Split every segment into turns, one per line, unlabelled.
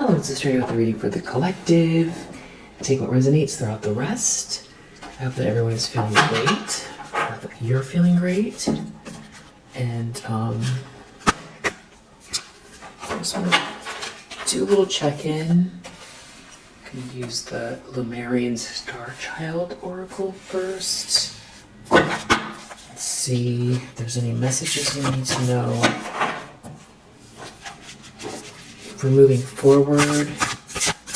Oh, let's just start with the reading for the collective. Take what resonates throughout the rest. I hope that everyone is feeling great. I hope that you're feeling great. And I just want to do a little check-in. I'm going to use the Lumerian Star Child Oracle first. Let's see if there's any messages you need to know for moving forward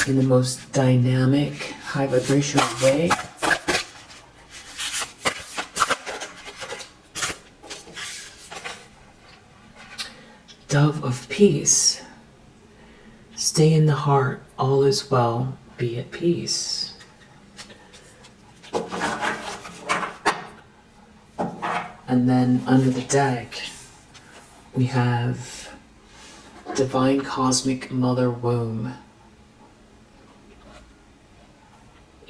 in the most dynamic, high vibrational way. Dove of peace. Stay in the heart, all is well, be at peace. And then under the deck, we have Divine Cosmic Mother Womb.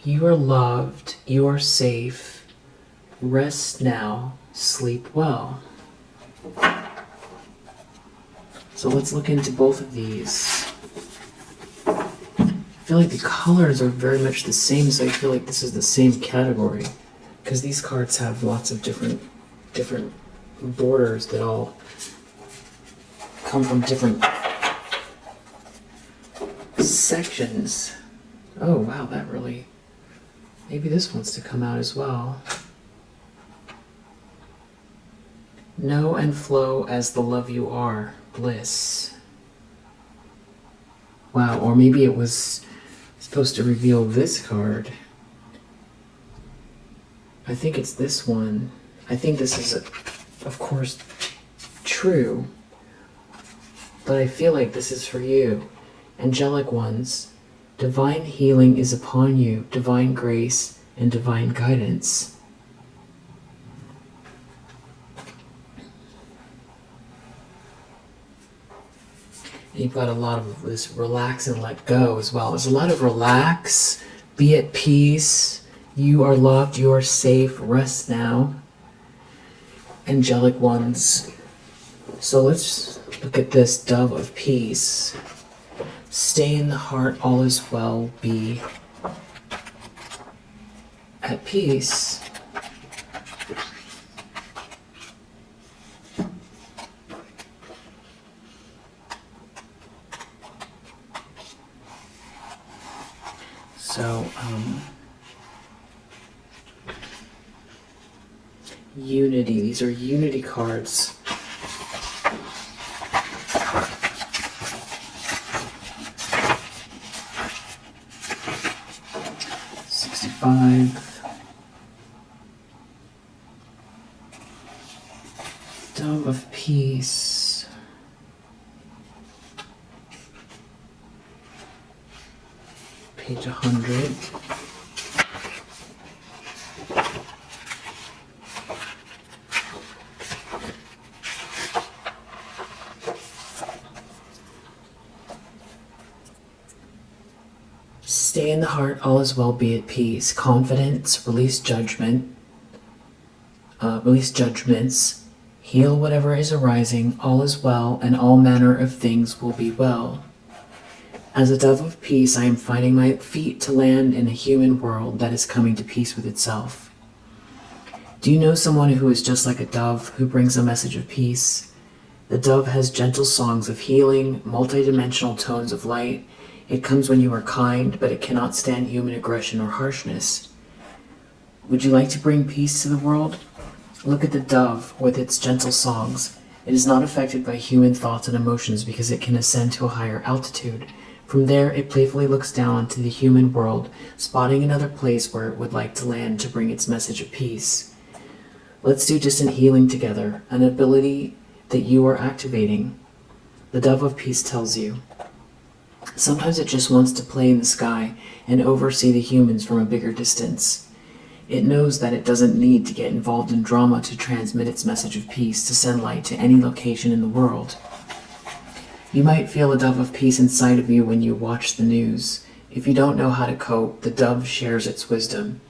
You are loved, you are safe, rest now, sleep well. So let's look into both of these. I feel like the colors are very much the same, so I feel like this is the same category. Because these cards have lots of different borders that all come from different sections. Oh wow, that really... Maybe this wants to come out as well. Know and flow as the love you are. Bliss. Wow, or maybe it was supposed to reveal this card. I think it's this one. I think this is, of course, true. But I feel like this is for you. Angelic ones. Divine healing is upon you. Divine grace and divine guidance. And you've got a lot of this relax and let go as well. There's a lot of relax, be at peace, you are loved, you are safe, rest now. Angelic ones. So let's look at this Dove of Peace. Stay in the heart, all is well, be at peace. So, unity. These are unity cards. Dove of Peace. Page 100. Stay in the heart, all is well, be at peace. Confidence, release judgments, heal whatever is arising, all is well, and all manner of things will be well. As a dove of peace, I am finding my feet to land in a human world that is coming to peace with itself. Do you know someone who is just like a dove, who brings a message of peace? The dove has gentle songs of healing, multidimensional tones of light. It comes when you are kind, but it cannot stand human aggression or harshness. Would you like to bring peace to the world? Look at the dove with its gentle songs. It is not affected by human thoughts and emotions because it can ascend to a higher altitude. From there, it playfully looks down onto the human world, spotting another place where it would like to land to bring its message of peace. Let's do distant healing together, an ability that you are activating. The Dove of Peace tells you. Sometimes it just wants to play in the sky and oversee the humans from a bigger distance. It knows that it doesn't need to get involved in drama to transmit its message of peace, to send light to any location in the world. You might feel a dove of peace inside of you when you watch the news. If you don't know how to cope, the dove shares its wisdom.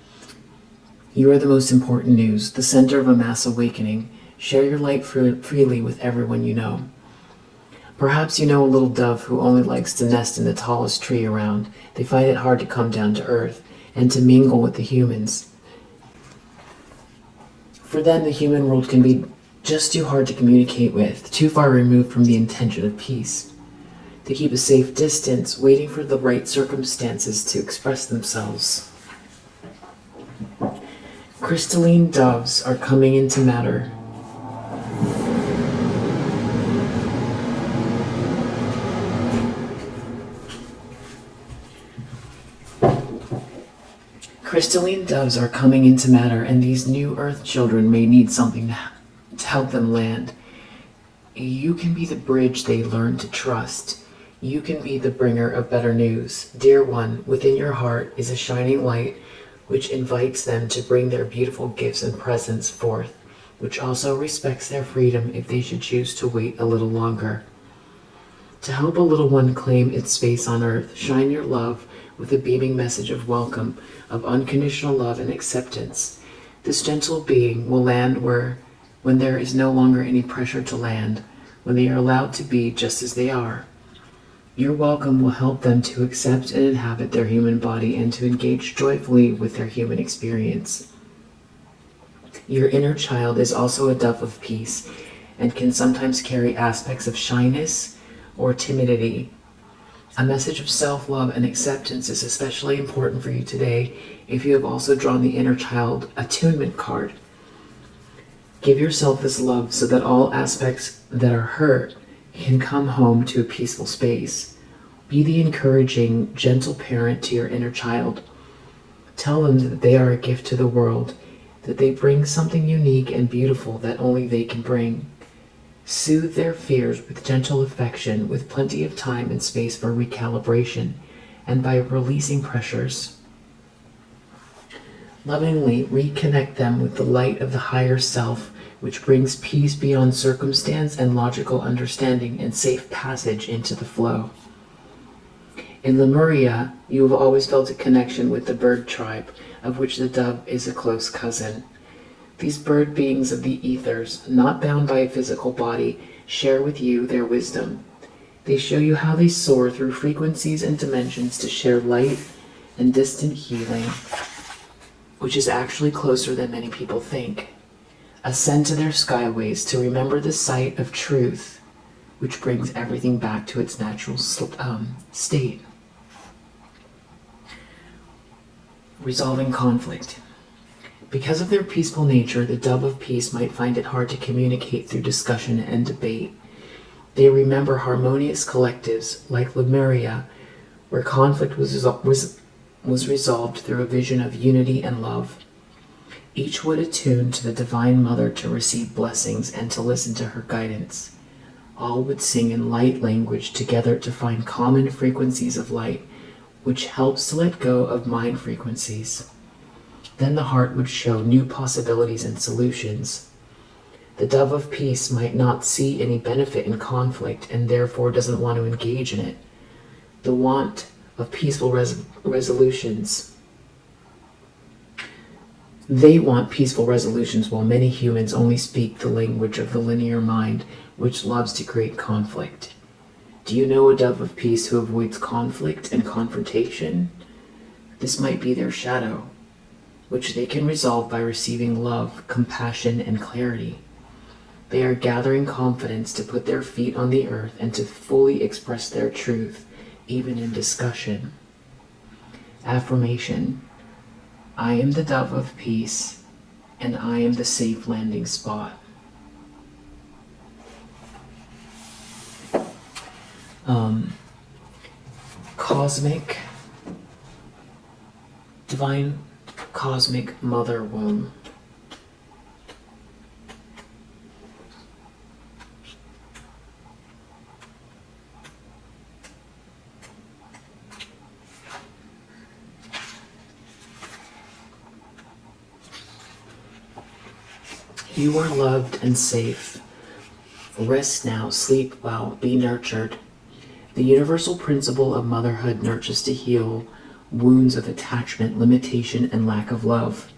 You are the most important news, the center of a mass awakening. Share your light freely with everyone you know. Perhaps you know a little dove who only likes to nest in the tallest tree around. They find it hard to come down to earth and to mingle with the humans. For them, the human world can be just too hard to communicate with, too far removed from the intention of peace. They keep a safe distance, waiting for the right circumstances to express themselves. Crystalline doves are coming into matter. Crystalline doves are coming into matter, and these new earth children may need something to help them land. You can be the bridge they learn to trust. You can be the bringer of better news. Dear one, within your heart is a shining light which invites them to bring their beautiful gifts and presents forth, which also respects their freedom if they should choose to wait a little longer. To help a little one claim its space on earth, shine your love with a beaming message of welcome, of unconditional love and acceptance. This gentle being will land when there is no longer any pressure to land, when they are allowed to be just as they are. Your welcome will help them to accept and inhabit their human body and to engage joyfully with their human experience. Your inner child is also a dove of peace and can sometimes carry aspects of shyness or timidity. A message of self-love and acceptance is especially important for you today if you have also drawn the inner child attunement card. Give yourself this love so that all aspects that are hurt can come home to a peaceful space. Be the encouraging, gentle parent to your inner child. Tell them that they are a gift to the world, that they bring something unique and beautiful that only they can bring. Soothe their fears with gentle affection, with plenty of time and space for recalibration, and by releasing pressures. Lovingly reconnect them with the light of the higher self, which brings peace beyond circumstance and logical understanding and safe passage into the flow. In Lemuria, you have always felt a connection with the bird tribe, of which the dove is a close cousin. These bird beings of the ethers, not bound by a physical body, share with you their wisdom. They show you how they soar through frequencies and dimensions to share light and distant healing, which is actually closer than many people think. Ascend to their skyways to remember the sight of truth, which brings everything back to its natural state. Resolving conflict. Because of their peaceful nature, the dove of peace might find it hard to communicate through discussion and debate. They remember harmonious collectives like Lemuria, where conflict was resolved through a vision of unity and love. Each would attune to the Divine Mother to receive blessings and to listen to her guidance. All would sing in light language together to find common frequencies of light, which helps to let go of mind frequencies. Then the heart would show new possibilities and solutions. The dove of peace might not see any benefit in conflict and therefore doesn't want to engage in it. The want of peaceful resolutions. They want peaceful resolutions while many humans only speak the language of the linear mind, which loves to create conflict. Do you know a dove of peace who avoids conflict and confrontation? This might be their shadow, which they can resolve by receiving love, compassion, and clarity. They are gathering confidence to put their feet on the earth and to fully express their truth, even in discussion. Affirmation. I am the dove of peace, and I am the safe landing spot. Divine Cosmic Mother Womb. You are loved and safe. Rest now, sleep well, be nurtured. The universal principle of motherhood nurtures to heal wounds of attachment, limitation, and lack of love.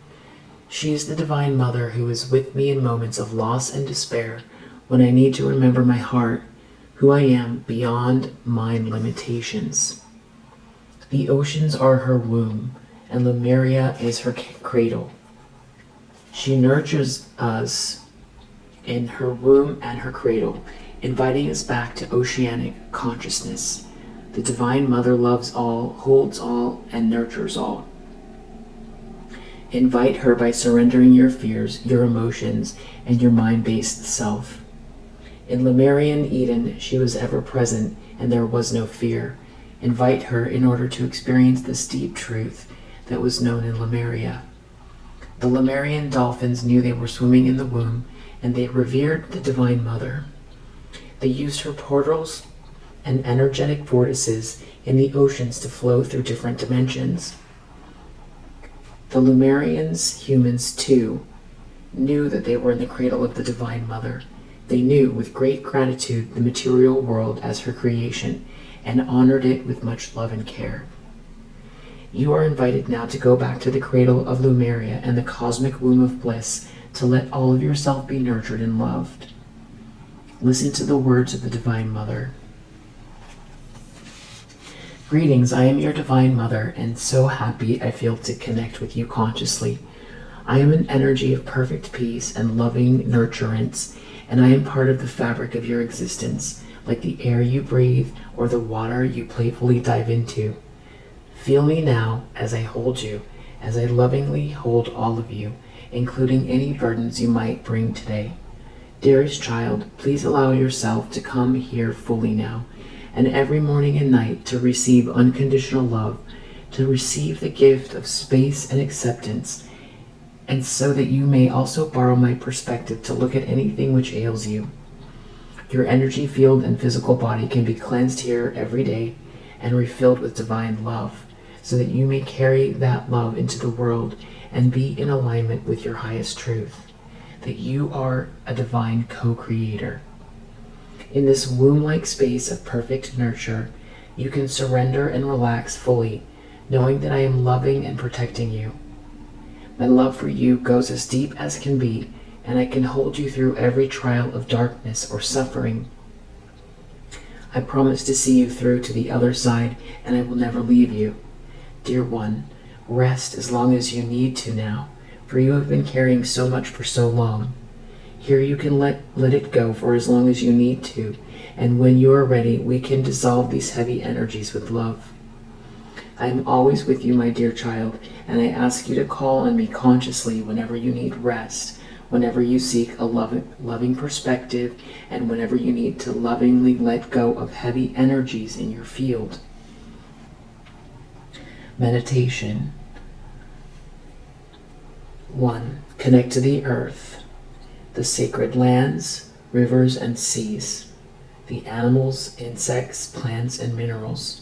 She is the Divine Mother who is with me in moments of loss and despair when I need to remember my heart, who I am beyond mind limitations. The oceans are her womb, and Lemuria is her cradle. She nurtures us in her womb and her cradle, inviting us back to oceanic consciousness. The Divine Mother loves all, holds all, and nurtures all. Invite her by surrendering your fears, your emotions, and your mind-based self. In Lemurian Eden, she was ever present, and there was no fear. Invite her in order to experience this deep truth that was known in Lemuria. The Lemurian dolphins knew they were swimming in the womb, and they revered the Divine Mother. They used her portals and energetic vortices in the oceans to flow through different dimensions. The Lemurians, humans too, knew that they were in the cradle of the Divine Mother. They knew with great gratitude the material world as her creation and honored it with much love and care. You are invited now to go back to the cradle of Lemuria and the cosmic womb of bliss to let all of yourself be nurtured and loved. Listen to the words of the Divine Mother. Greetings, I am your Divine Mother, and so happy I feel to connect with you consciously. I am an energy of perfect peace and loving nurturance, and I am part of the fabric of your existence, like the air you breathe or the water you playfully dive into. Feel me now as I hold you, as I lovingly hold all of you, including any burdens you might bring today. Dearest child, please allow yourself to come here fully now, and every morning and night to receive unconditional love, to receive the gift of space and acceptance, and so that you may also borrow my perspective to look at anything which ails you. Your energy field and physical body can be cleansed here every day and refilled with divine love, so that you may carry that love into the world and be in alignment with your highest truth, that you are a divine co-creator. In this womb-like space of perfect nurture, you can surrender and relax fully, knowing that I am loving and protecting you. My love for you goes as deep as can be, and I can hold you through every trial of darkness or suffering. I promise to see you through to the other side, and I will never leave you. Dear one, rest as long as you need to now, for you have been carrying so much for so long. Here you can let it go for as long as you need to, and when you are ready, we can dissolve these heavy energies with love. I am always with you, my dear child, and I ask you to call on me consciously whenever you need rest, whenever you seek a loving perspective, and whenever you need to lovingly let go of heavy energies in your field. Meditation. 1. Connect to the earth, the sacred lands, rivers, and seas, the animals, insects, plants, and minerals.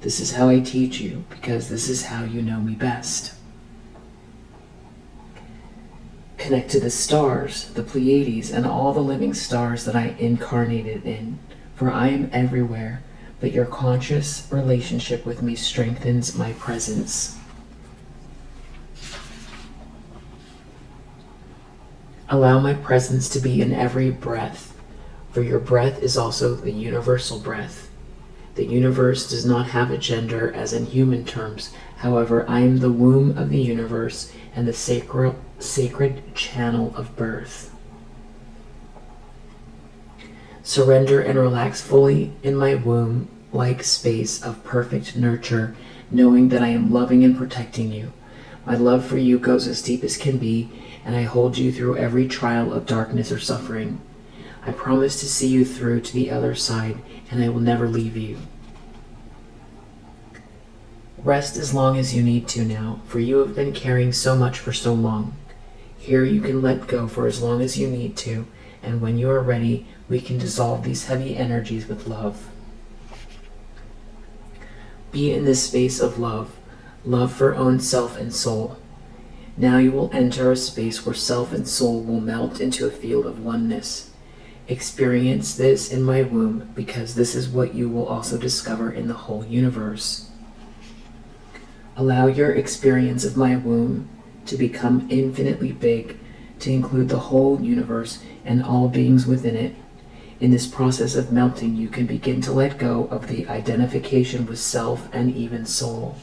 This is how I teach you, because this is how you know me best. Connect to the stars, the Pleiades, and all the living stars that I incarnated in, for I am everywhere, but your conscious relationship with me strengthens my presence. Allow my presence to be in every breath, for your breath is also the universal breath. The universe does not have a gender as in human terms. However, I am the womb of the universe and the sacred channel of birth. Surrender and relax fully in my womb-like space of perfect nurture, knowing that I am loving and protecting you. My love for you goes as deep as can be, and I hold you through every trial of darkness or suffering. I promise to see you through to the other side, and I will never leave you. Rest as long as you need to now, for you have been carrying so much for so long. Here you can let go for as long as you need to, and when you are ready, we can dissolve these heavy energies with love. Be in this space of love, love for own self and soul. Now you will enter a space where self and soul will melt into a field of oneness. Experience this in my womb, because this is what you will also discover in the whole universe. Allow your experience of my womb to become infinitely big, to include the whole universe and all beings within it. In this process of melting, you can begin to let go of the identification with self and even soul.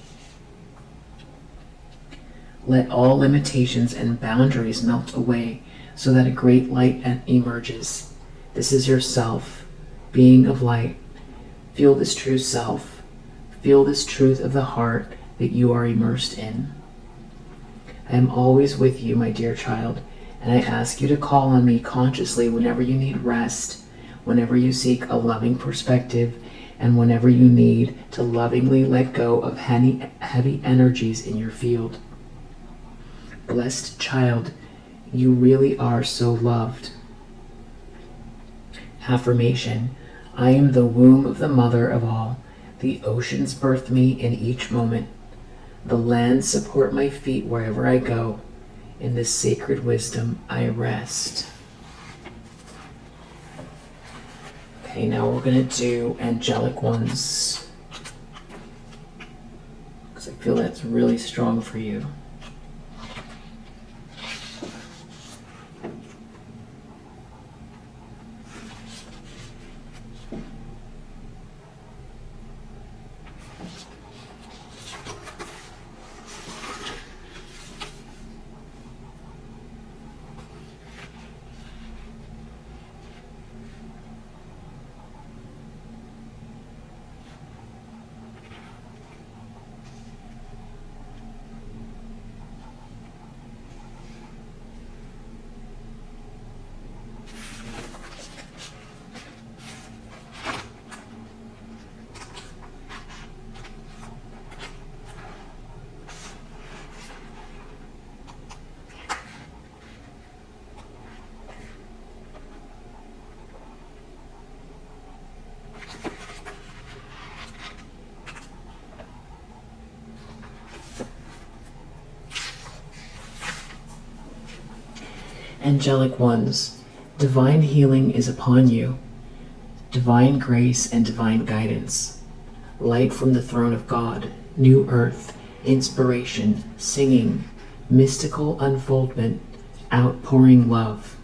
Let all limitations and boundaries melt away so that a great light emerges. This is yourself, being of light. Feel this true self. Feel this truth of the heart that you are immersed in. I am always with you, my dear child, and I ask you to call on me consciously whenever you need rest, whenever you seek a loving perspective, and whenever you need to lovingly let go of heavy energies in your field. Blessed child, you really are so loved. Affirmation: I am the womb of the mother of all. The oceans birth me in each moment. The lands support my feet wherever I go. In this sacred wisdom I rest. Okay, now we're going to do angelic ones, because I feel that's really strong for you. Angelic ones, divine healing is upon you, divine grace and divine guidance, light from the throne of God, new earth, inspiration, singing, mystical unfoldment, outpouring love.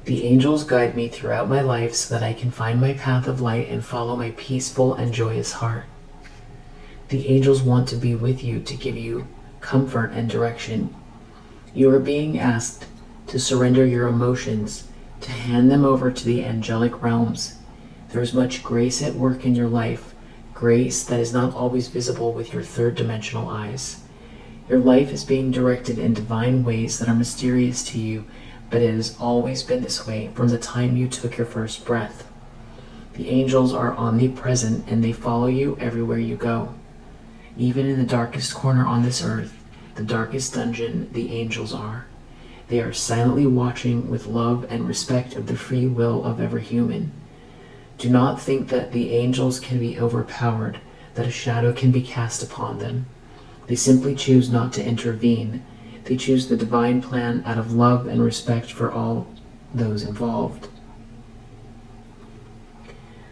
The angels guide me throughout my life so that I can find my path of light and follow my peaceful and joyous heart. The angels want to be with you to give you comfort and direction. You are being asked to surrender your emotions, to hand them over to the angelic realms. There is much grace at work in your life, grace that is not always visible with your third-dimensional eyes. Your life is being directed in divine ways that are mysterious to you, but it has always been this way from the time you took your first breath. The angels are omnipresent and they follow you everywhere you go. Even in the darkest corner on this earth, the darkest dungeon, the angels are. They are silently watching with love and respect of the free will of every human. Do not think that the angels can be overpowered, that a shadow can be cast upon them. They simply choose not to intervene. They choose the divine plan out of love and respect for all those involved.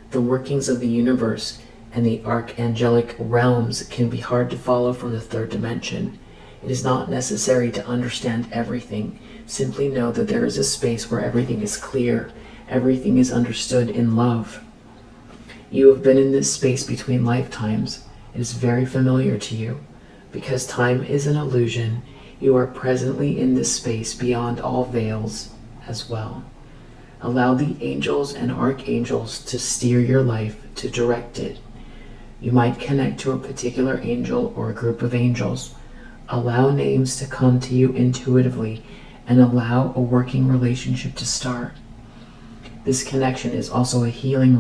The workings of the universe and the archangelic realms can be hard to follow from the third dimension. It is not necessary to understand everything. Simply know that there is a space where everything is clear, everything is understood in love. You have been in this space between lifetimes. It is very familiar to you. Because time is an illusion, you are presently in this space beyond all veils as well. Allow the angels and archangels to steer your life, to direct it. You might connect to a particular angel or a group of angels. Allow names to come to you intuitively and allow a working relationship to start. This connection is also a healing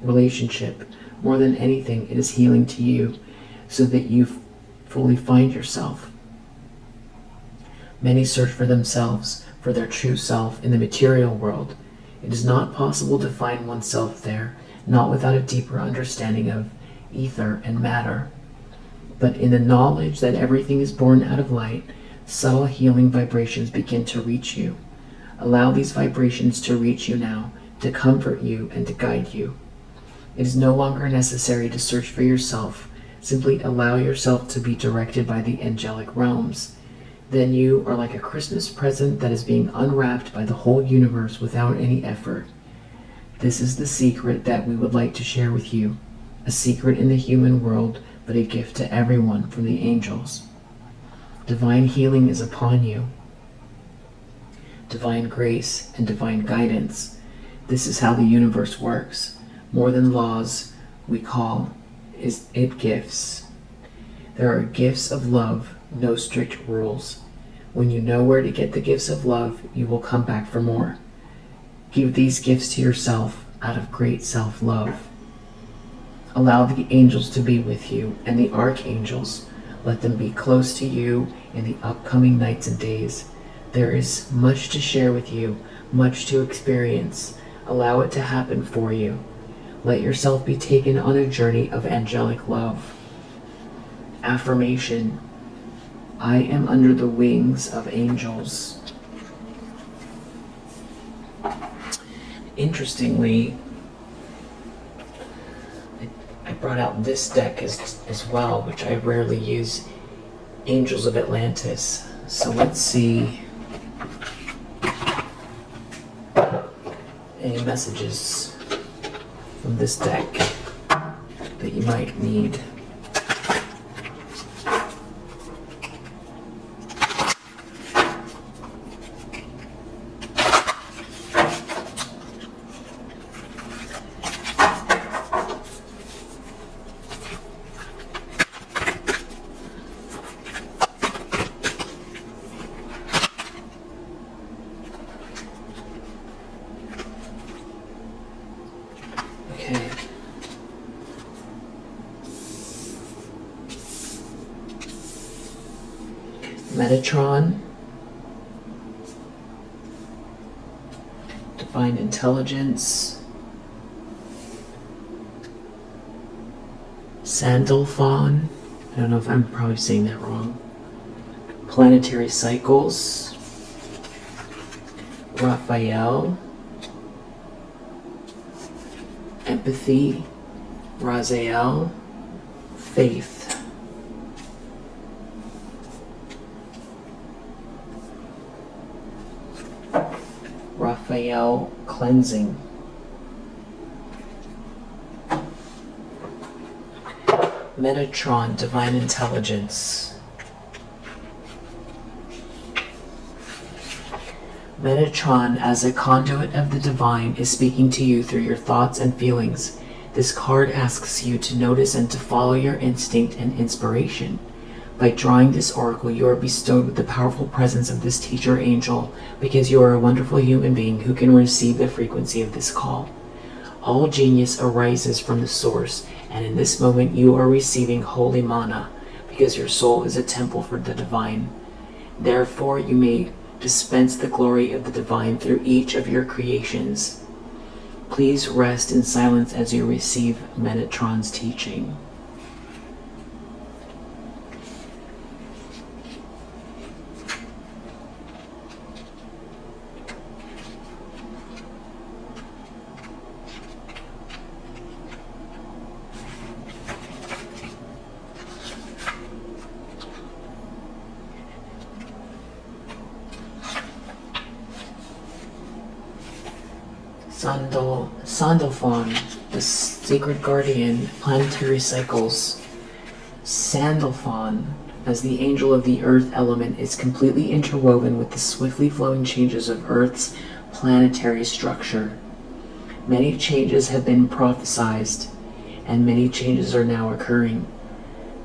relationship. More than anything, it is healing to you so that you fully find yourself. Many search for themselves, for their true self in the material world. It is not possible to find oneself there, not without a deeper understanding of ether and matter. But in the knowledge that everything is born out of light, subtle healing vibrations begin to reach you. Allow these vibrations to reach you now, to comfort you and to guide you. It is no longer necessary to search for yourself. Simply allow yourself to be directed by the angelic realms. Then you are like a Christmas present that is being unwrapped by the whole universe without any effort. This is the secret that we would like to share with you. A secret in the human world, but a gift to everyone from the angels. Divine healing is upon you. Divine grace and divine guidance. This is how the universe works. More than laws, we call it gifts. There are gifts of love, no strict rules. When you know where to get the gifts of love, you will come back for more. Give these gifts to yourself out of great self-love. Allow the angels to be with you and the archangels. Let them be close to you in the upcoming nights and days. There is much to share with you, much to experience. Allow it to happen for you. Let yourself be taken on a journey of angelic love. Affirmation: I am under the wings of angels. Interestingly, I brought out this deck as well, which I rarely use, Angels of Atlantis. So let's see any messages from this deck that you might need. Okay. Metatron, Divine Intelligence, Sandalphon, I don't know if I'm probably saying that wrong, Planetary Cycles, Raphael, Empathy, Raziel, Faith. Raphael, Cleansing. Metatron, Divine Intelligence. Metatron, as a conduit of the divine, is speaking to you through your thoughts and feelings. This card asks you to notice and to follow your instinct and inspiration. By drawing this oracle, you are bestowed with the powerful presence of this teacher angel, because you are a wonderful human being who can receive the frequency of this call. All genius arises from the source, and in this moment you are receiving holy mana, because your soul is a temple for the divine. Therefore, you may dispense the glory of the divine through each of your creations. Please rest in silence as you receive Metatron's teaching. Sandalphon, the Sacred Guardian, Planetary Cycles. Sandalphon, as the angel of the earth element, is completely interwoven with the swiftly flowing changes of Earth's planetary structure. Many changes have been prophesized, and many changes are now occurring.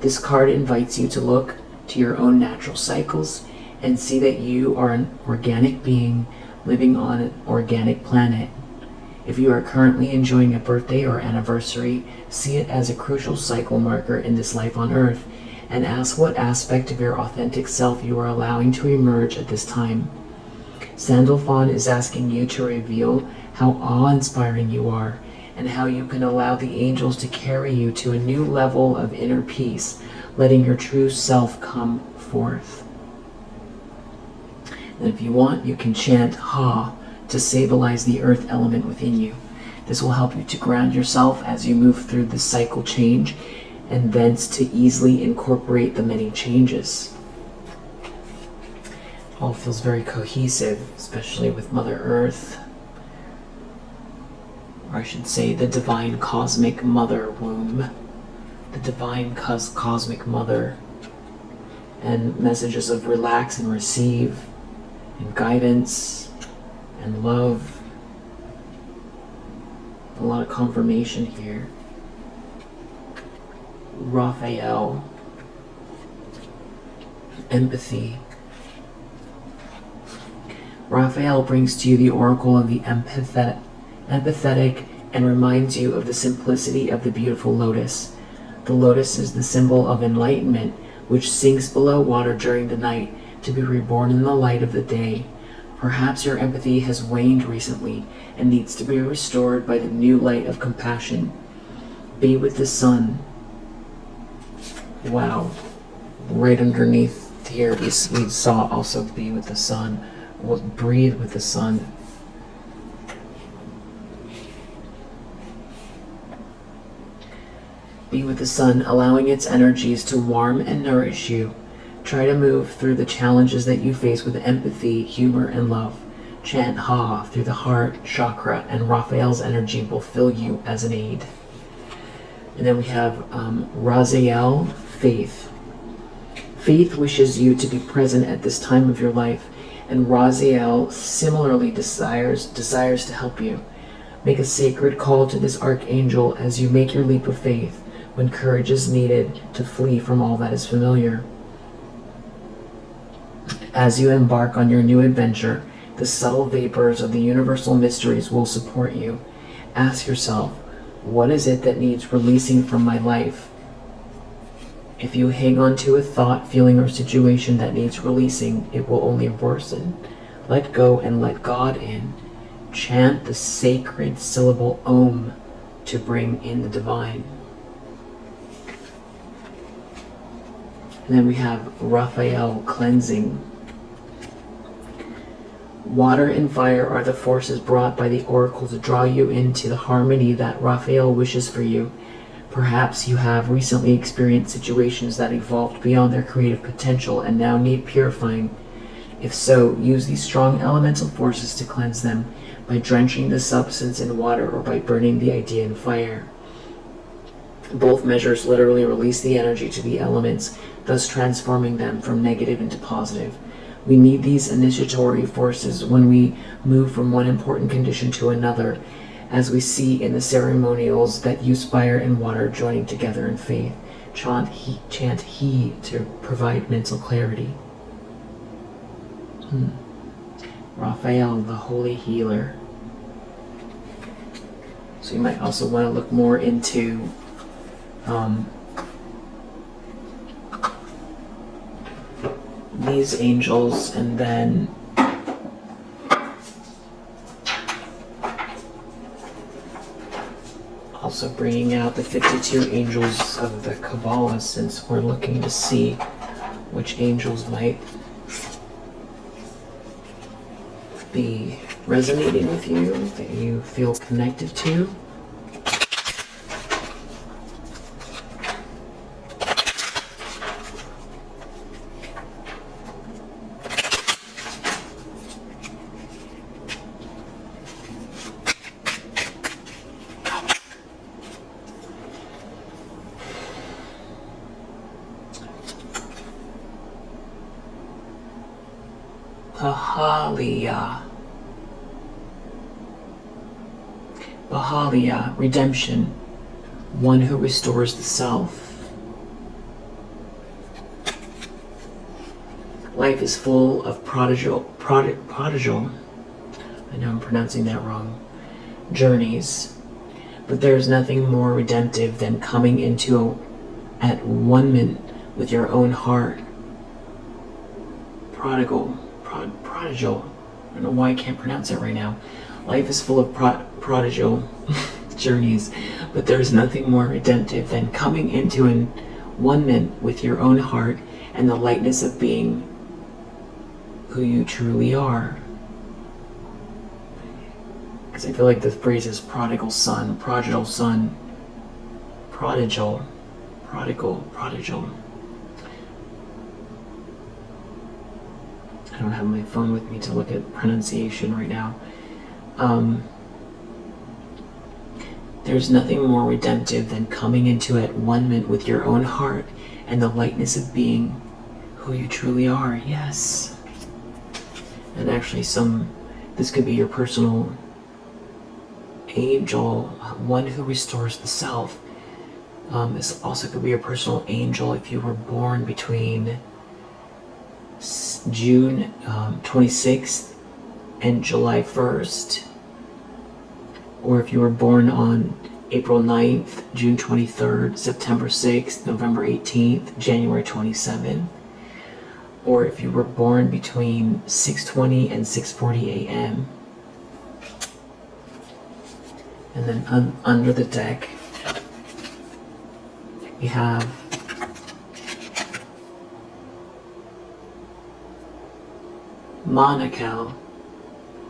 This card invites you to look to your own natural cycles and see that you are an organic being living on an organic planet. If you are currently enjoying a birthday or anniversary, see it as a crucial cycle marker in this life on Earth, and ask what aspect of your authentic self you are allowing to emerge at this time. Sandalphon is asking you to reveal how awe-inspiring you are, and how you can allow the angels to carry you to a new level of inner peace, letting your true self come forth. And if you want, you can chant Ha to stabilize the earth element within you. This will help you to ground yourself as you move through the cycle change, and thence to easily incorporate the many changes. All feels very cohesive, especially with Mother Earth. or I should say the divine cosmic mother womb, the divine cosmic mother, and messages of relax and receive, and guidance and love. A lot of confirmation here. Raphael, empathy. Raphael brings to you the oracle of the empathetic and reminds you of the simplicity of the beautiful lotus. The lotus is the symbol of enlightenment, which sinks below water during the night to be reborn in the light of the day. Perhaps your empathy has waned recently and needs to be restored by the new light of compassion. Be with the sun. Wow. Right underneath here we saw also be with the sun. Breathe with the sun. Be with the sun, allowing its energies to warm and nourish you. Try to move through the challenges that you face with empathy, humor, and love. Chant Ha through the heart chakra, and Raphael's energy will fill you as an aid. And then we have Raziel, faith. Faith wishes you to be present at this time of your life, and Raziel similarly desires to help you. Make a sacred call to this archangel as you make your leap of faith, when courage is needed to flee from all that is familiar. As you embark on your new adventure, the subtle vapors of the universal mysteries will support you. Ask yourself, what is it that needs releasing from my life? If you hang on to a thought, feeling, or situation that needs releasing, it will only worsen. Let go and let God in. Chant the sacred syllable Om to bring in the divine. And then we have Raphael, cleansing. Water and fire are the forces brought by the oracle to draw you into the harmony that Raphael wishes for you. Perhaps you have recently experienced situations that evolved beyond their creative potential and now need purifying. If so, use these strong elemental forces to cleanse them by drenching the substance in water or by burning the idea in fire. Both measures literally release the energy to the elements, thus transforming them from negative into positive. We need these initiatory forces when we move from one important condition to another, as we see in the ceremonials that use fire and water joining together in faith. Chant he to provide mental clarity. Raphael, the holy healer. So you might also want to look more into these angels, and then also bringing out the 52 angels of the Cabala, since we're looking to see which angels might be resonating with you, that you feel connected to. Bahalia, redemption, one who restores the self. Life is full of prodigal, I know I'm pronouncing that wrong, journeys, but there is nothing more redemptive than coming into at one-ment with your own heart. Prodigal, I don't know why I can't pronounce it right now. Life is full of prodigal journeys, but there's nothing more redemptive than coming into an one-ment with your own heart and the lightness of being who you truly are. Because I feel like the phrase is prodigal, prodigal. I don't have my phone with me to look at pronunciation right now. There's nothing more redemptive than coming into at one-ment with your own heart and the lightness of being who you truly are. Yes. And actually this could be your personal angel, one who restores the self. This also could be your personal angel if you were born between June 26th and July 1st. Or if you were born on April 9th, June 23rd, September 6th, November 18th, January 27th. Or if you were born between 6:20 and 6:40 a.m. And then under the deck, we have Monacal,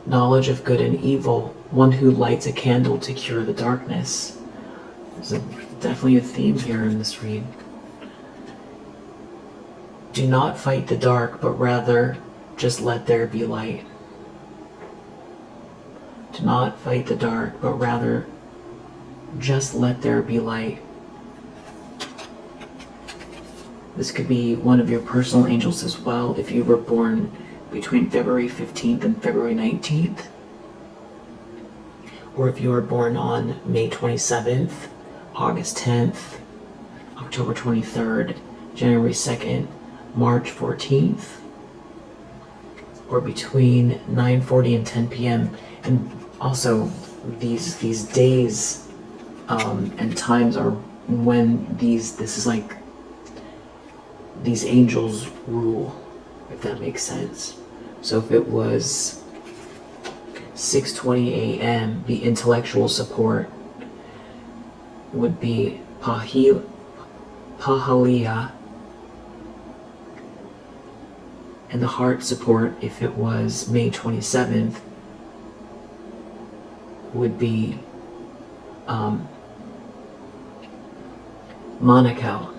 knowledge of good and evil, one who lights a candle to cure the darkness. There's definitely a theme here in this read. Do not fight the dark, but rather just let there be light. Do not fight the dark, but rather just let there be light. This could be one of your personal angels as well if you were born between February 15th and February 19th. Or if you were born on May 27th, August 10th, October 23rd, January 2nd, March 14th, or between 9:40 and 10 p.m. And also these days and times are when this is like these angels rule, if that makes sense. So if it was 6:20 a.m., the intellectual support would be Pahalia, and the heart support, if it was May 27th, would be Monacal.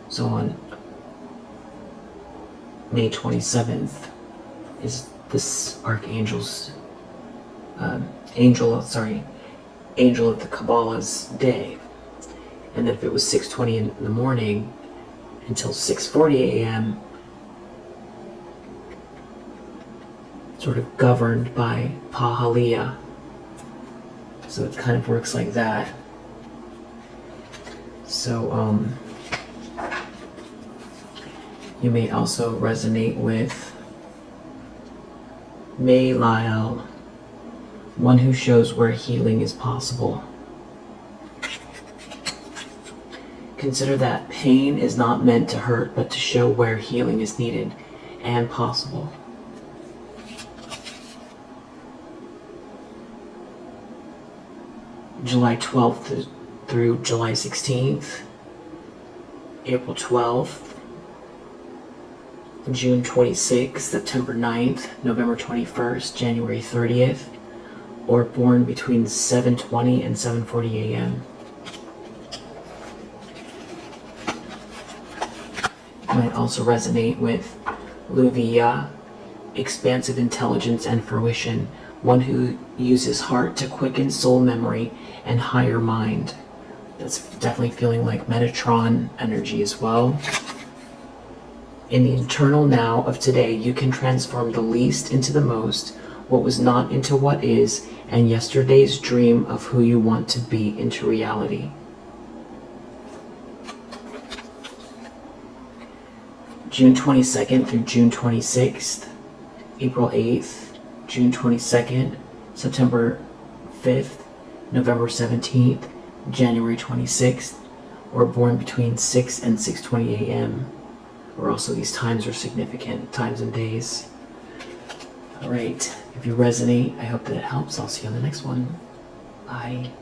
So on May 27th is this Archangel's angel of the Cabala's day. And then if it was 6:20 in the morning until 6:40 a.m., sort of governed by Pahalia. So it kind of works like that. So you may also resonate with Maylael, one who shows where healing is possible. Consider that pain is not meant to hurt, but to show where healing is needed and possible. July 12th through July 16th, April 12th, June 26th, September 9th, November 21st, January 30th, or born between 7:20 and 7:40 a.m. Might also resonate with Luvia, expansive intelligence and fruition, one who uses heart to quicken soul memory and higher mind. That's definitely feeling like Metatron energy as well. In the eternal now of today, you can transform the least into the most, what was not into what is, and yesterday's dream of who you want to be into reality. June 22nd through June 26th, April 8th, June 22nd, September 5th, November 17th, January 26th, or born between 6 and 6:20 a.m. Or also these times are significant, times and days. Alright, if you resonate, I hope that it helps. I'll see you on the next one. Bye.